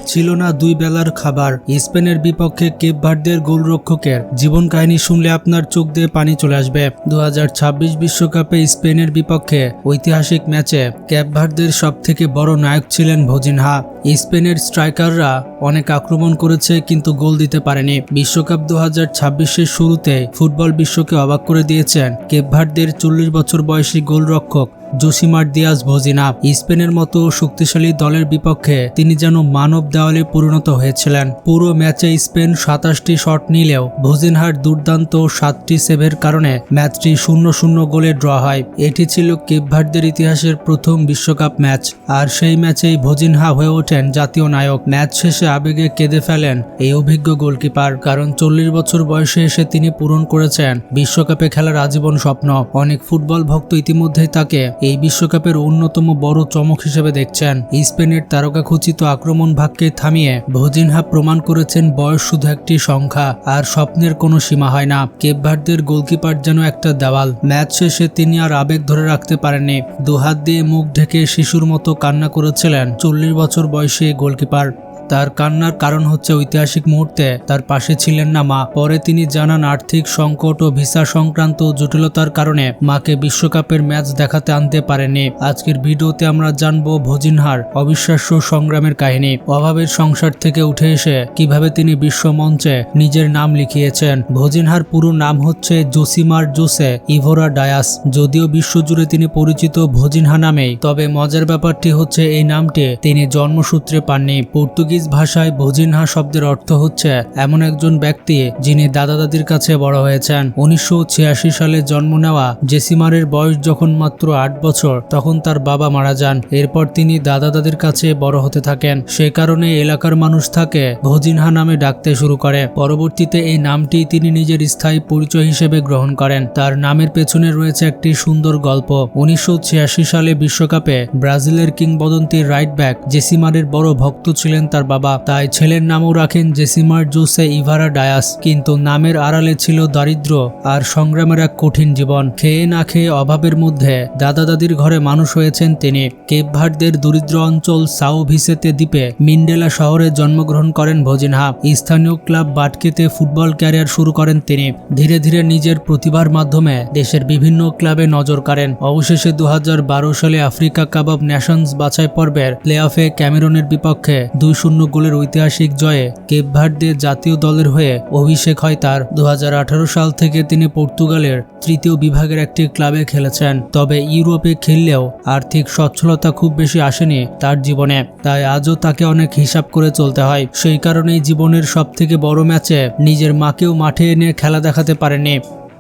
ছিল না দুই বেলার খাবার। স্পেনের বিপক্ষে কেপ ভার্দের গোলরক্ষকের জীবন কাহিনী শুনলে আপনার চোখ দিয়ে পানি চলে আসবে। 2026 বিশ্বকাপে স্পেনের বিপক্ষে ঐতিহাসিক ম্যাচে কেপ ভার্দের সবথেকে বড় নায়ক ছিলেন ভজিনহা। স্পেনের স্ট্রাইকাররা অনেক আক্রমণ করেছে কিন্তু গোল দিতে পারেনি। বিশ্বকাপ 2026-এর শুরুতে ফুটবল বিশ্বকে অবাক করে দিয়েছেন কেপ ভার্দের 40 বছর বয়সী গোলরক্ষক জোসিমার দিয়াজ ভজিনহা। স্পেনের মতো শক্তিশালী দলের বিপক্ষে তিনি যেন মানব দেওয়ালে পরিণত হয়েছিলেন। পুরো ম্যাচে স্পেন 27টি শট নিলেও ভজিনহার দুর্দান্ত 7টি সেভের কারণে ম্যাচটি 0-0 গোলে ড্র হয়। এটি ছিল কেপ ভার্দের ইতিহাসের প্রথম বিশ্বকাপ ম্যাচ, আর সেই ম্যাচেই ভজিনহা হয়ে ওঠেন জাতীয় নায়ক। ম্যাচ শেষে আবেগে কেঁদে ফেলেন এই অভিজ্ঞ গোলকিপার, কারণ 40 বছর বয়সে এসে তিনি পূরণ করেছেন বিশ্বকাপে খেলার আজীবন স্বপ্ন। অনেক ফুটবল ভক্ত ইতিমধ্যেই তাকে এই বিশ্বকাপের অন্যতম বড় চমক হিসেবে দেখছেন। স্পেনের তারকাখচিত আক্রমণ ভাগকে থামিয়ে ভজিনহা প্রমাণ করেছেন বয়স শুধু একটি সংখ্যা, আর স্বপ্নের কোনো সীমা হয় না। কেপ ভার্দের গোলকিপার যেন একটা দেওয়াল। ম্যাচ শেষে তিনি আর আবেগ ধরে রাখতে পারেননি। দুহাত দিয়ে মুখ ঢেকে শিশুর মতো কান্না করেছিলেন 40 বছর বয়সী গোলকিপার। তার কান্নার কারণ হচ্ছে ঐতিহাসিক মুহূর্তে তার পাশে ছিলেন না মা। পরে তিনি জানান আর্থিক সংকট ও ভিসা সংক্রান্ত জটিলতার কারণে মাকে বিশ্বকাপের ম্যাচ দেখাতে আনতে পারেননি। আজকের ভিডিওতে আমরা জানবো ভজিনহার অবিশ্বাস্য সংগ্রামের কাহিনী। অভাবের সংসার থেকে উঠে এসে কিভাবে তিনি বিশ্ব মঞ্চে নিজের নাম লিখিয়েছেন। ভজিনহার পুরো নাম হচ্ছে জোসিমার জোসে ইভোরা ডায়াস। যদিও বিশ্বজুড়ে তিনি পরিচিত ভজিনহা নামেই, তবে মজার ব্যাপারটি হচ্ছে এই নামটি তিনি জন্মসূত্রে পাননি। পর্তুগিজ ভাষায় ভজিনহা শব্দের অর্থ হচ্ছে এমন একজন ব্যক্তি যিনি দাদা দাদির কাছে বড় হয়েছেন। 1986 সালে জন্ম নেওয়া জেসিমারের বয়স যখন মাত্র 8 বছর, তখন তার বাবা মারা যান। এরপর তিনি দাদা দাদির কাছে বড় হতে থাকেন। সে কারণে এলাকার মানুষ তাকে ভজিনহা নামে ডাকতে শুরু করে। পরবর্তীতে এই নামটি তিনি নিজের স্থায়ী পরিচয় হিসেবে গ্রহণ করেন। তার নামের পেছনে রয়েছে একটি সুন্দর গল্প। 1986 সালে বিশ্বকাপে ব্রাজিলের কিংবদন্তি রাইট ব্যাক জেসিমারের বড় ভক্ত ছিলেন তার বাবা, তাই ছেলের নামও রাখেন জেসিমার জোসে ইভারা ডায়াস। কিন্তু নামের আড়ালে ছিল দারিদ্র্য আর সংগ্রামের এক কঠিন জীবন। খেয়ে না খেয়ে অভাবের মধ্যে দাদা দাদির ঘরে মানুষ হয়েছেন তিনি। কেপ ভার্দের দরিদ্র অঞ্চল সাও ভিসেতে দ্বীপে মিন্ডেলা শহরে জন্মগ্রহণ করেন ভজিনহা। স্থানীয় ক্লাব বাটকেতে ফুটবল ক্যারিয়ার শুরু করেন তিনি। ধীরে ধীরে নিজের প্রতিভার মাধ্যমে দেশের বিভিন্ন ক্লাবে নজর কাড়েন। অবশেষে 2012 সালে আফ্রিকা কাপ অব নেশনস বাছাই পর্বের প্লে অফে ক্যামেরুনের বিপক্ষে 2-0 গোলের ঐতিহাসিক জয়ে কেপ ভার্দে জাতীয় দলের হয়ে অভিষেক হয় তার। 2018 সাল থেকে তিনি পর্তুগালের তৃতীয় বিভাগের একটি ক্লাবে খেলেছেন। তবে ইউরোপে খেললেও আর্থিক সচ্ছলতা খুব বেশি আসেনি তার জীবনে, তাই আজও তাকে অনেক হিসাব করে চলতে হয়। সেই কারণেই জীবনের সবথেকে বড় ম্যাচে নিজের মাকেও মাঠে এনে খেলা দেখাতে পারেনি।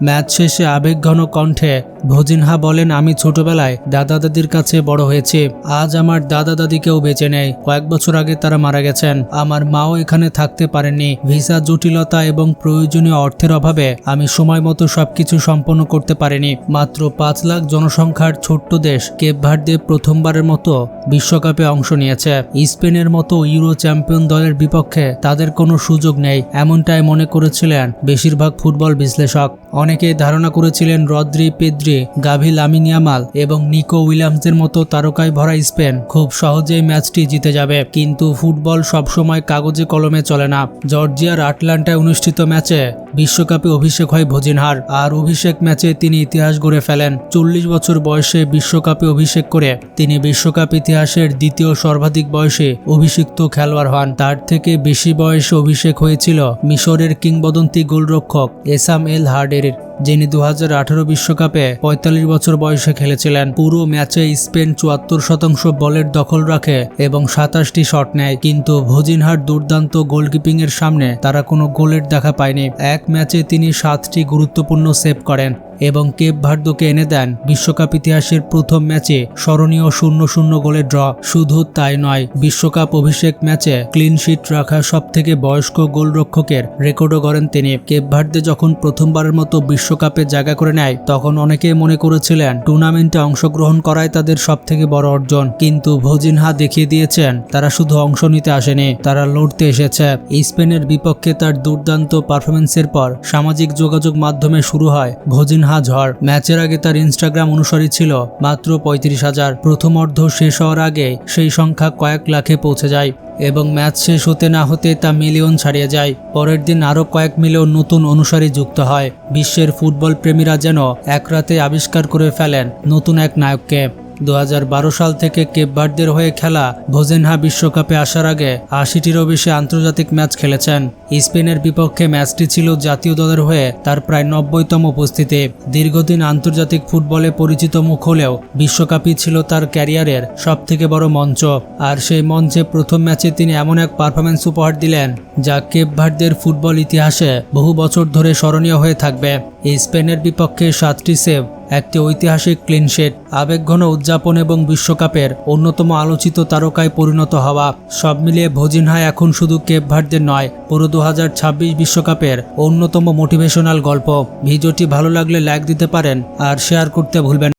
ম্যাচ শেষে আবেগঘন কণ্ঠে ভজিনহা বলেন, আমি ছোটবেলায় দাদা দাদির কাছে বড় হয়েছি। আজ আমার দাদা দাদিকেও বেঁচে নেই। কয়েক বছর আগে তারা মারা গেছেন। আমার মাও এখানে থাকতে পারেননি। ভিসা জটিলতা এবং প্রয়োজনীয় অর্থের অভাবে আমি সময় মতো সবকিছু সম্পন্ন করতে পারিনি। মাত্র 5 লাখ জনসংখ্যার ছোট্ট দেশ কেপ ভার্দে প্রথমবারের মতো বিশ্বকাপে অংশ নিয়েছে। স্পেনের মতো ইউরো চ্যাম্পিয়ন দলের বিপক্ষে তাদের কোনো সুযোগ নেই, এমনটাই মনে করেছিলেন বেশিরভাগ ফুটবল বিশ্লেষক। অনেকে ধারণা করেছিলেন রদ্রি, পেদ্রি, গাভি, লামিন ইয়ামাল এবং নিকো উইলিয়ামসের মতো তারকায় ভরা স্পেন খুব সহজেই ম্যাচটি জিতে যাবে। কিন্তু ফুটবল সবসময় কাগজে কলমে চলে না। জর্জিয়ার আটলান্টায় অনুষ্ঠিত ম্যাচে বিশ্বকাপে অভিষেক হয় ভজিনহার, আর অভিষেক ম্যাচে তিনি ইতিহাস গড়ে ফেলেন। 40 বছর বয়সে বিশ্বকাপে অভিষেক করে তিনি বিশ্বকাপ ইতিহাসের দ্বিতীয় সর্বাধিক বয়সে অভিষিক্ত খেলোয়াড় হন। তার থেকে বেশি বয়সে অভিষেক হয়েছিল মিশরের কিংবদন্তি গোলরক্ষক এসাম এল হার্ডের, যিনি 2018 বিশ্বকাপে 45 বছর বয়সে খেলেছিলেন। পুরো ম্যাচে স্পেন 74% বলের দখল রাখে এবং 27টি শট নেয়, কিন্তু ভজিনহার দুর্দান্ত গোলকিপিং এর সামনে তারা কোনো গোলের দেখা পায়নি। এক ম্যাচে তিনি 7টি গুরুত্বপূর্ণ সেভ করেন এবং কেপ ভার্দোকে এনে দেন বিশ্বকাপ ইতিহাসের প্রথম ম্যাচে স্মরণীয় 0-0 গোলের ড্র। শুধু তাই নয়, বিশ্বকাপ অভিষেক ম্যাচে ক্লিন শিট রাখা সবথেকে বয়স্ক গোলরক্ষকের রেকর্ডও গড়েন তিনি। কেপ ভার্দে যখন প্রথমবারের মতো বিশ্বকাপে জায়গা করে নেয়, তখন অনেকেই মনে করেছিলেন টুর্নামেন্টে অংশগ্রহণ করাই তাদের সবথেকে বড় অর্জন। কিন্তু ভজিনহা দেখিয়ে দিয়েছেন তারা শুধু অংশ নিতে আসেনি, তারা লড়তে এসেছে। স্পেনের বিপক্ষে তার দুর্দান্ত পারফরমেন্সের পর সামাজিক যোগাযোগ মাধ্যমে শুরু হয় ভজিনহা ঝড়। ম্যাচের আগে তার ইনস্টাগ্রাম অনুসারী ছিল মাত্র 35,000। প্রথম অর্ধ শেষ হওয়ার আগে সেই সংখ্যা কয়েক লাখে পৌঁছে যায়। এবং ম্যাচ শেষ হতে না হতে তা মিলিয়ন ছাড়িয়ে যায়। পরের দিন আরও কয়েক মিলিয়ন নতুন অনুসারী যুক্ত হয়। বিশ্বের ফুটবল প্রেমীরা যেন এক রাতে আবিষ্কার করে ফেলেন নতুন এক নায়ককে। 2012 সাল থেকে কেপ ভার্দের হয়ে খেলা ভোজেনহা বিশ্বকাপে আসার আগে 80টিরও বেশি আন্তর্জাতিক ম্যাচ খেলেছেন। স্পেনের বিপক্ষে ম্যাচটি ছিল জাতীয় দলের হয়ে তার প্রায় 90তম উপস্থিতি। দীর্ঘদিন আন্তর্জাতিক ফুটবলে পরিচিত মুখ হলেও বিশ্বকাপই ছিল তার ক্যারিয়ারের সবথেকে বড় মঞ্চ। আর সেই মঞ্চে প্রথম ম্যাচে তিনি এমন এক পারফরম্যান্স উপহার দিলেন যা কেপ ভার্দের ফুটবল ইতিহাসে বহু বছর ধরে স্মরণীয় হয়ে থাকবে। স্পেনের বিপক্ষে 7টি সেভ, একটি ঐতিহাসিক ক্লিনশিট, আবেগঘন উদযাপন এবং বিশ্বকাপের অন্যতম আলোচিত তারকায় পরিণত হওয়া, সব মিলিয়ে ভোজিনহা এখন শুধু কেপ ভার্দের নয়, পুরো 2026 বিশ্বকাপের অন্যতম মোটিভেশনাল গল্প। ভিডিওটি ভালো লাগলে লাইক দিতে পারেন আর শেয়ার করতে ভুলবেন না।